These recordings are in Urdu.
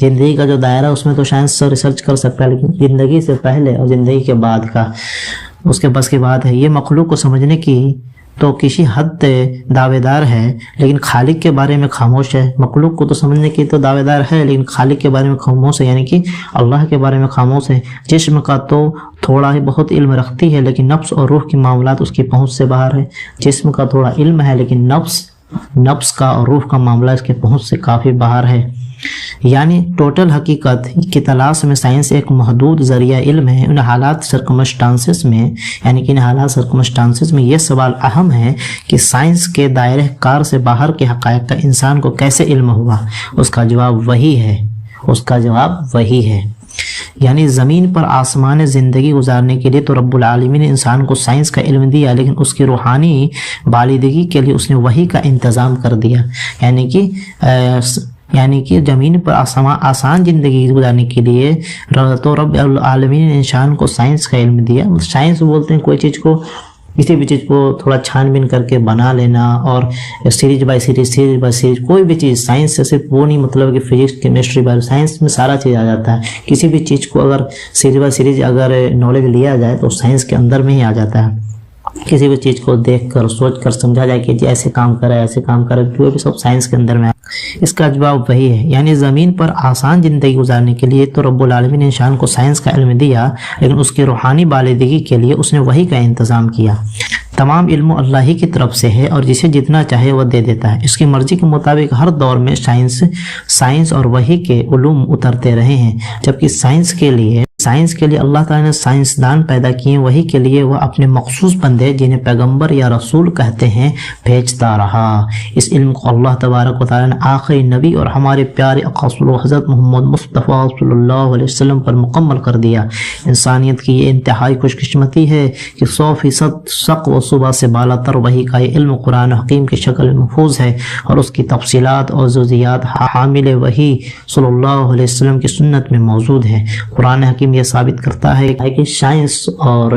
زندگی کا جو دائرہ اس میں تو سائنس ریسرچ کر سکتا ہے، لیکن زندگی سے پہلے اور زندگی کے بعد کا اس کے بس کی بات ہے۔ یہ مخلوق کو سمجھنے کی تو کسی حد دعوے دار ہے، لیکن خالق کے بارے میں خاموش ہے۔ مخلوق کو تو سمجھنے کی تو دعوے دار ہے، لیکن خالق کے بارے میں خاموش ہے، یعنی کہ اللہ کے بارے میں خاموش ہے۔ جسم کا تو تھوڑا ہی بہت علم رکھتی ہے، لیکن نفس اور روح کی معاملات اس کی پہنچ سے باہر ہے۔ جسم کا تھوڑا علم ہے، لیکن نفس کا اور روح کا معاملہ اس کے پہنچ سے کافی باہر ہے۔ یعنی ٹوٹل حقیقت کی تلاش میں سائنس ایک محدود ذریعہ علم ہے۔ ان حالات سرکمسٹانسز میں، یعنی کہ ان حالات سرکمسٹانسز میں یہ سوال اہم ہے کہ سائنس کے دائرہ کار سے باہر کے حقائق کا انسان کو کیسے علم ہوا؟ اس کا جواب وہی ہے۔ یعنی زمین پر آسمان زندگی گزارنے کے لیے تو رب العالمین نے انسان کو سائنس کا علم دیا، لیکن اس کی روحانی بالادگی کے لیے اس نے وحی کا انتظام کر دیا۔ یعنی کہ زمین پر آسان زندگی گزارنے کے لیے تو رب العالمین نے انسان کو سائنس کا علم دیا۔ سائنس بولتے ہیں کوئی چیز کو، کسی بھی چیز کو تھوڑا چھان بین کر کے بنا لینا، اور سیریز بائی سیریز کوئی بھی چیز سائنس سے صرف وہ نہیں مطلب کہ فزکس کیمسٹری بایو سائنس میں سارا چیز آ جاتا ہے۔ کسی بھی چیز کو اگر سیریز بائی سیریز اگر نالج لیا جائے تو سائنس کے اندر میں ہی آ جاتا ہے۔ کسی بھی چیز کو دیکھ کر سوچ کر سمجھا جائے کہ ایسے کام کرے جو بھی سب سائنس کے اندر میں اس کا جواب وہی ہے۔ یعنی زمین پر آسان زندگی گزارنے کے لیے تو رب العالمین نے انسان کو سائنس کا علم دیا، لیکن اس کی روحانی بالادگی کے لیے اس نے وحی کا انتظام کیا۔ تمام علم اللہ ہی کی طرف سے ہے، اور جسے جتنا چاہے وہ دے دیتا ہے۔ اس کی مرضی کے مطابق ہر دور میں سائنس اور وحی کے علوم اترتے رہے ہیں، جبکہ سائنس کے لیے اللہ تعالیٰ نے سائنسدان پیدا کیے، وحی کے لیے وہ اپنے مخصوص بندے جنہیں پیغمبر یا رسول کہتے ہیں بھیجتا رہا۔ اس علم کو اللہ تبارک و تعالیٰ نے آخری نبی اور ہمارے پیارے آقا حضرت محمد مصطفیٰ صلی اللہ علیہ وسلم پر مکمل کر دیا۔ انسانیت کی یہ انتہائی خوش قسمتی ہے کہ 100% شق و صبح سے بالا تر وحی کا یہ علم قرآن حکیم کی شکل محفوظ ہے، اور اس کی تفصیلات اور جزئیات حامل وحی صلی اللہ علیہ وسلم کی سنت میں موجود ہے۔ قرآن حکیم یہ ثابت کرتا ہے کہ سائنس اور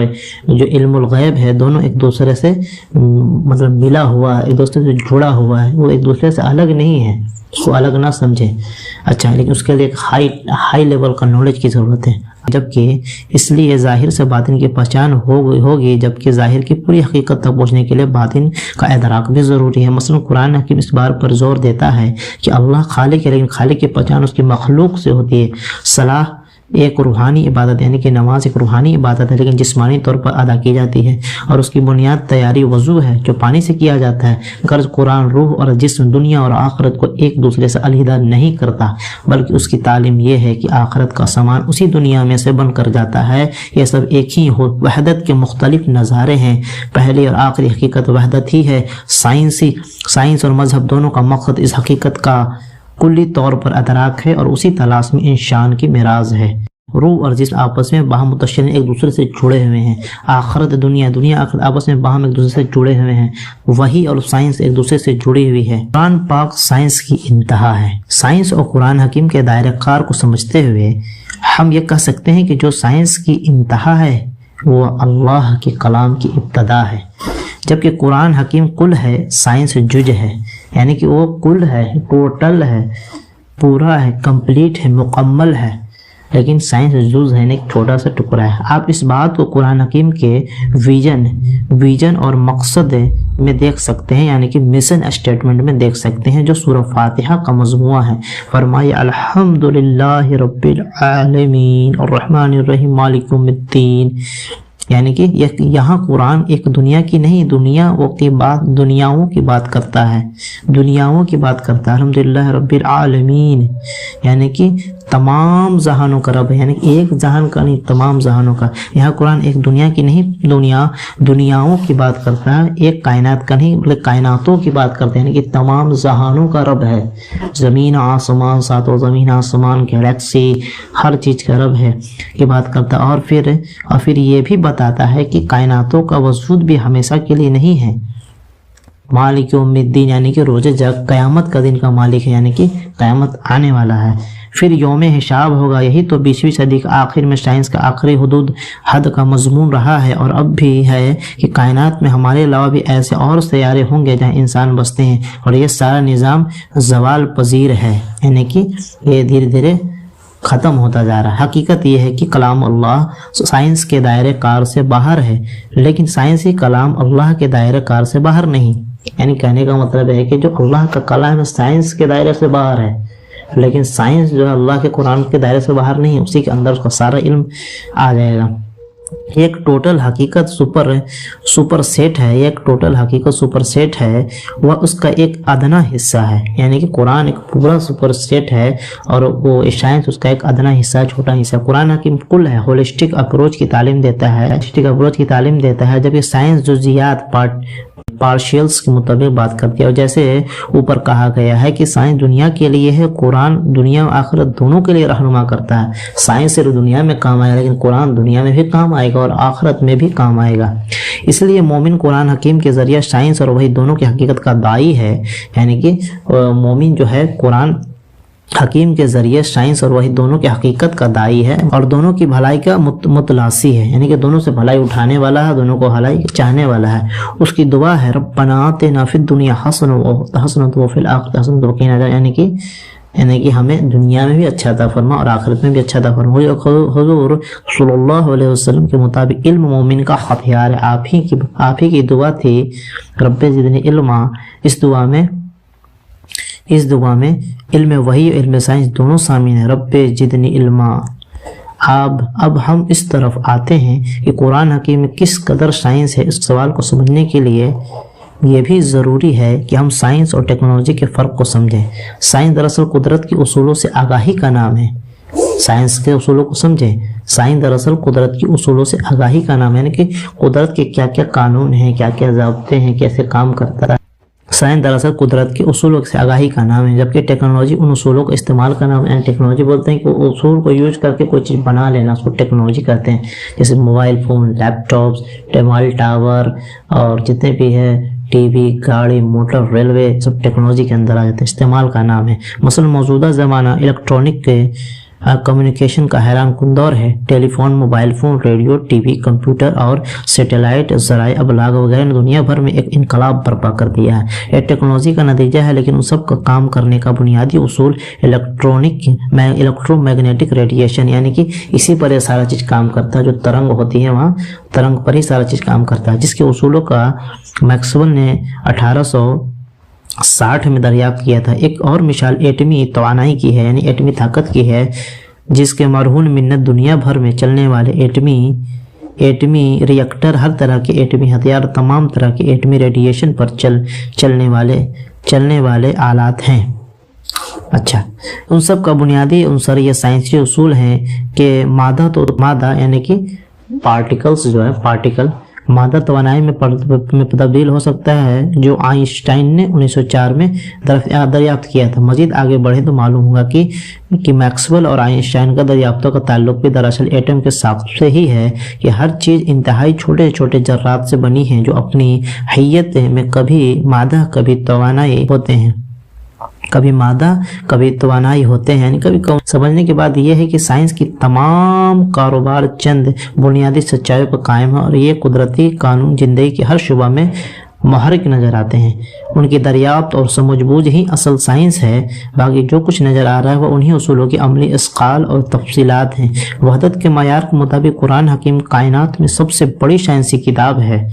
جو علم الغیب ہے دونوں ایک دوسرے سے مطلب ملا ہوا ہے، ایک دوسرے سے جڑا ہوا ہے، وہ ایک دوسرے سے الگ نہیں ہے، اس کو الگ نہ سمجھیں۔ اچھا، لیکن اس کے لیے ایک ہائی لیول کا نالج کی ضرورت ہے، جبکہ اس لیے ظاہر سے باطن کی پہچان ہوگی، جبکہ ظاہر کی پوری حقیقت تک پہنچنے کے لیے باطن کا ادراک بھی ضروری ہے۔ مثلا قرآن حکیم اس بار پر زور دیتا ہے کہ اللہ خالق ہے، لیکن خالق کی پہچان اس کی مخلوق سے ہوتی ہے۔ صلاح ایک روحانی عبادت، یعنی کہ نماز ایک روحانی عبادت ہے، لیکن جسمانی طور پر ادا کی جاتی ہے، اور اس کی بنیاد تیاری وضو ہے جو پانی سے کیا جاتا ہے۔ غرض قرآن روح اور جسم، دنیا اور آخرت کو ایک دوسرے سے علیحدہ نہیں کرتا، بلکہ اس کی تعلیم یہ ہے کہ آخرت کا سامان اسی دنیا میں سے بن کر جاتا ہے۔ یہ سب ایک ہی وحدت کے مختلف نظارے ہیں، پہلی اور آخری حقیقت وحدت ہی ہے۔ سائنس اور مذہب دونوں کا مقصد اس حقیقت کا کلی طور پر ادراک ہے، اور اسی تلاش میں انسان کی معراج ہے۔ روح اور جسم آپس میں باہم متصل ایک دوسرے سے جڑے ہوئے ہیں۔ آخرت دنیا آخرت آپس میں باہم ایک دوسرے سے جڑے ہوئے ہیں۔ وحی اور سائنس ایک دوسرے سے جڑی ہوئی ہے۔ قرآن پاک سائنس کی انتہا ہے۔ سائنس اور قرآن حکیم کے دائرہ کار کو سمجھتے ہوئے ہم یہ کہہ سکتے ہیں کہ جو سائنس کی انتہا ہے وہ اللہ کے کلام کی ابتدا ہے، جبکہ قرآن حکیم کل ہے، سائنس جز ہے، یعنی کہ وہ کل ہے، ٹوٹل ہے، پورا ہے، کمپلیٹ ہے، مکمل ہے، لیکن سائنس جز ہے، ایک چھوٹا سا ٹکڑا ہے۔ آپ اس بات کو قرآن حکیم کے ویژن اور مقصد میں دیکھ سکتے ہیں، یعنی کہ مشن اسٹیٹمنٹ میں دیکھ سکتے ہیں، جو سورہ فاتحہ کا مجموعہ ہے۔ فرمائے الحمدللہ رب العالمین الرحمن الرحیم مالک یوم الدین، یعنی کہ یہاں قرآن ایک دنیا کی نہیں، دنیاؤں کی بات کرتا ہے، الحمدللہ رب العالمین، یعنی کہ تمام جہانوں کا رب ہے، یعنی کہ ایک جہان کا نہیں، تمام جہانوں کا۔ یہاں قرآن ایک دنیا کی نہیں، دنیاؤں کی بات کرتا ہے، ایک کائنات کا نہیں بلکہ کائناتوں کی بات کرتا ہے، یعنی کہ تمام جہانوں کا رب ہے۔ زمین آسمان، ساتوں زمین آسمان، گیلیکسی، ہر چیز کا رب ہے، یہ بات کرتا ہے۔ اور پھر یہ بھی بتاتا ہے کہ کائناتوں کا وجود بھی ہمیشہ کے لیے نہیں ہے۔ مالک یوم الدین، یعنی کہ روز قیامت کا دن کا مالک ہے، یعنی کہ قیامت آنے والا ہے۔ پھر یوم حساب ہوگا، یہی تو 20ویں صدی کے آخر میں سائنس کا آخری حد کا مضمون رہا ہے، اور اب بھی ہے کہ کائنات میں ہمارے علاوہ بھی ایسے اور سیارے ہوں گے جہاں انسان بستے ہیں، اور یہ سارا نظام زوال پذیر ہے، یعنی کہ یہ دھیرے دھیرے ختم ہوتا جا رہا ہے۔ حقیقت یہ ہے کہ کلام اللہ سائنس کے دائرے کار سے باہر ہے، لیکن سائنسی کلام اللہ کے دائرے کار سے باہر نہیں۔ یعنی کہنے کا مطلب ہے کہ جو اللہ کا کلام ہے سائنس کے دائرے سے باہر ہے، لیکن سائنس جو ہے اللہ کے قرآن کے دائرے سے باہر نہیں، اسی کے اندر اس کا سارا علم آ جائے گا۔ ایک ٹوٹل حقیقت سپر سیٹ ہے، ایک ٹوٹل حقیقت سپر سیٹ ہے، وہ اس کا ایک ادنا حصہ ہے۔ یعنی کہ قرآن ایک پورا سپر سیٹ ہے اور وہ سائنس اس کا ایک ادنا حصہ ہے، چھوٹا حصہ۔ قرآن حکیم کل ہے، ہولسٹک اپروچ کی تعلیم دیتا ہے، جبکہ سائنس جزئیات پارشیلز کے مطابق بات کرتی ہے۔ اور جیسے اوپر کہا گیا ہے کہ سائنس دنیا کے لیے ہے، قرآن دنیا و آخرت دونوں کے لیے رہنما کرتا ہے۔ سائنس صرف دنیا میں کام آئے گا، لیکن قرآن دنیا میں بھی کام آئے گا اور آخرت میں بھی کام آئے گا۔ اس لیے مومن قرآن حکیم کے ذریعہ سائنس اور وہی دونوں کی حقیقت کا داعی ہے۔ یعنی کہ مومن جو ہے قرآن حکیم کے ذریعے سائنس اور وہی دونوں کی حقیقت کا داعی ہے اور دونوں کی بھلائی کا متلاسی ہے۔ یعنی کہ دونوں سے بھلائی اٹھانے والا ہے، دونوں کو بھلائی چاہنے والا ہے۔ اس کی دعا ہے ربنا آتنا فی الدنیا حسنۃ وفی الآخرۃ حسنۃ وقنا عذاب، یعنی کہ ہمیں دنیا میں بھی اچھا عطا فرما اور آخرت میں بھی اچھا عطا فرما۔ حضور صلی اللہ علیہ وسلم کے مطابق علم مومن کا ہتھیار ہے۔ آپ ہی کی دعا تھی رب زدنی علما۔ اس دعا میں علم وحی اور علم سائنس دونوں شامل ہیں۔ رب زدنی علما۔ اب ہم اس طرف آتے ہیں کہ قرآن حکیم میں کس قدر سائنس ہے۔ اس سوال کو سمجھنے کے لیے یہ بھی ضروری ہے کہ ہم سائنس اور ٹیکنالوجی کے فرق کو سمجھیں۔ سائنس دراصل قدرت کے اصولوں سے آگاہی کا نام ہے۔ سائنس کے اصولوں کو سمجھیں۔ سائنس دراصل قدرت کے اصولوں سے آگاہی کا نام ہے، یعنی کہ قدرت کے کیا کیا قانون ہیں، کیا کیا ضابطے ہیں، کیسے کام کرتا ہے۔ سائنس دراصل قدرت کے اصولوں سے آگاہی کا نام ہے، جبکہ ٹیکنالوجی ان اصولوں کا استعمال کا نام ہے۔ یعنی ٹیکنالوجی بولتے ہیں کہ اصول کو یوز کر کے کوئی چیز بنا لینا، اس کو ٹیکنالوجی کہتے ہیں۔ جیسے موبائل فون، لیپ ٹاپس، موبائل ٹاور اور جتنے بھی ہے ٹی وی، گاڑی، موٹر، ریلوے، سب ٹیکنالوجی کے اندر آ جاتے ہیں، استعمال کا نام ہے۔ مثلا موجودہ زمانہ الیکٹرانک کے کمیونیکیشن کا حیران کن دور ہے۔ Telephone, mobile phone, radio, T V, computer اور سیٹلائٹ ذرائع ابلاغ وغیرہ نے دنیا بھر میں ایک انقلاب برپا کر دیا ہے۔ یہ ٹیکنالوجی کا نتیجہ ہے، لیکن ان سب کا کام کرنے کا بنیادی اصول الیکٹرو میگنیٹک ریڈیشن، یعنی کہ اسی پر یہ سارا چیز کام کرتا ہے۔ جو ترنگ ہوتی ہے وہاں ترنگ پر ہی سارا چیز کام کرتا ہے، جس کے اصولوں کا میکسویل نے 1860 میں دریافت کیا تھا۔ ایک اور مثال ایٹمی توانائی کی ہے، یعنی ایٹمی طاقت کی ہے، جس کے مرہون منت دنیا بھر میں چلنے والے ایٹمی ریئیکٹر، ہر طرح کے ایٹمی ہتھیار، تمام طرح کے ایٹمی ریڈیشن پر چلنے والے آلات ہیں۔ اچھا، ان سب کا بنیادی عنصر یہ سائنسی اصول ہیں کہ مادہ یعنی کہ پارٹیکلز جو ہے مادہ توانائی میں تبدیل ہو سکتا ہے، جو آئنسٹائن نے 1904 میں دریافت کیا تھا۔ مزید آگے بڑھے تو معلوم ہوگا کہ میکسویل اور آئنسٹائن کا دریافتوں کا تعلق بھی دراصل ایٹم کے ساخت سے ہی ہے، کہ ہر چیز انتہائی چھوٹے چھوٹے ذرات سے بنی ہیں، جو اپنی حیت میں کبھی مادہ کبھی توانائی ہوتے ہیں، کبھی مادہ کبھی توانائی ہوتے ہیں، یعنی کبھی سمجھنے کی بات یہ ہے کہ سائنس کی تمام کاروبار چند بنیادی سچائیوں پر قائم ہے، اور یہ قدرتی قانون زندگی کے ہر شعبہ میں محرک نظر آتے ہیں۔ ان کی دریافت اور سمجھ بوجھ ہی اصل سائنس ہے، باقی جو کچھ نظر آ رہا ہے وہ انہی اصولوں کی عملی اسقال اور تفصیلات ہیں۔ وحدت کے معیار کے مطابق قرآن حکیم کائنات میں سب سے بڑی سائنسی کتاب ہے،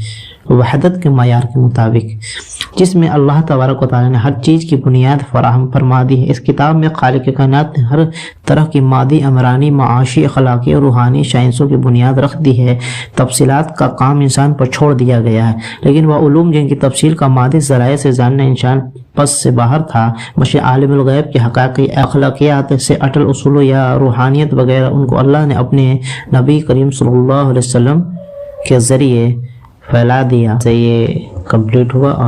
وحدت کے معیار کے مطابق، جس میں اللہ تبارک و تعالیٰ نے ہر چیز کی بنیاد فراہم فرما دی ہے۔ اس کتاب میں خالق کائنات نے ہر طرح کی مادی، عمرانی، معاشی، اخلاقی اور روحانی سائنسوں کی بنیاد رکھ دی ہے۔ تفصیلات کا کام انسان پر چھوڑ دیا گیا ہے، لیکن وہ علوم جن کی تفصیل کا مادی ذرائع سے جاننا انسان پس سے باہر تھا، مشی عالم الغیب کے حقائق، اخلاقیات سے اٹل اصول یا روحانیت وغیرہ، ان کو اللہ نے اپنے نبی کریم صلی اللہ علیہ وسلم کے ذریعے پھیلا دیا۔ سے یہ کمپلیٹ ہوا۔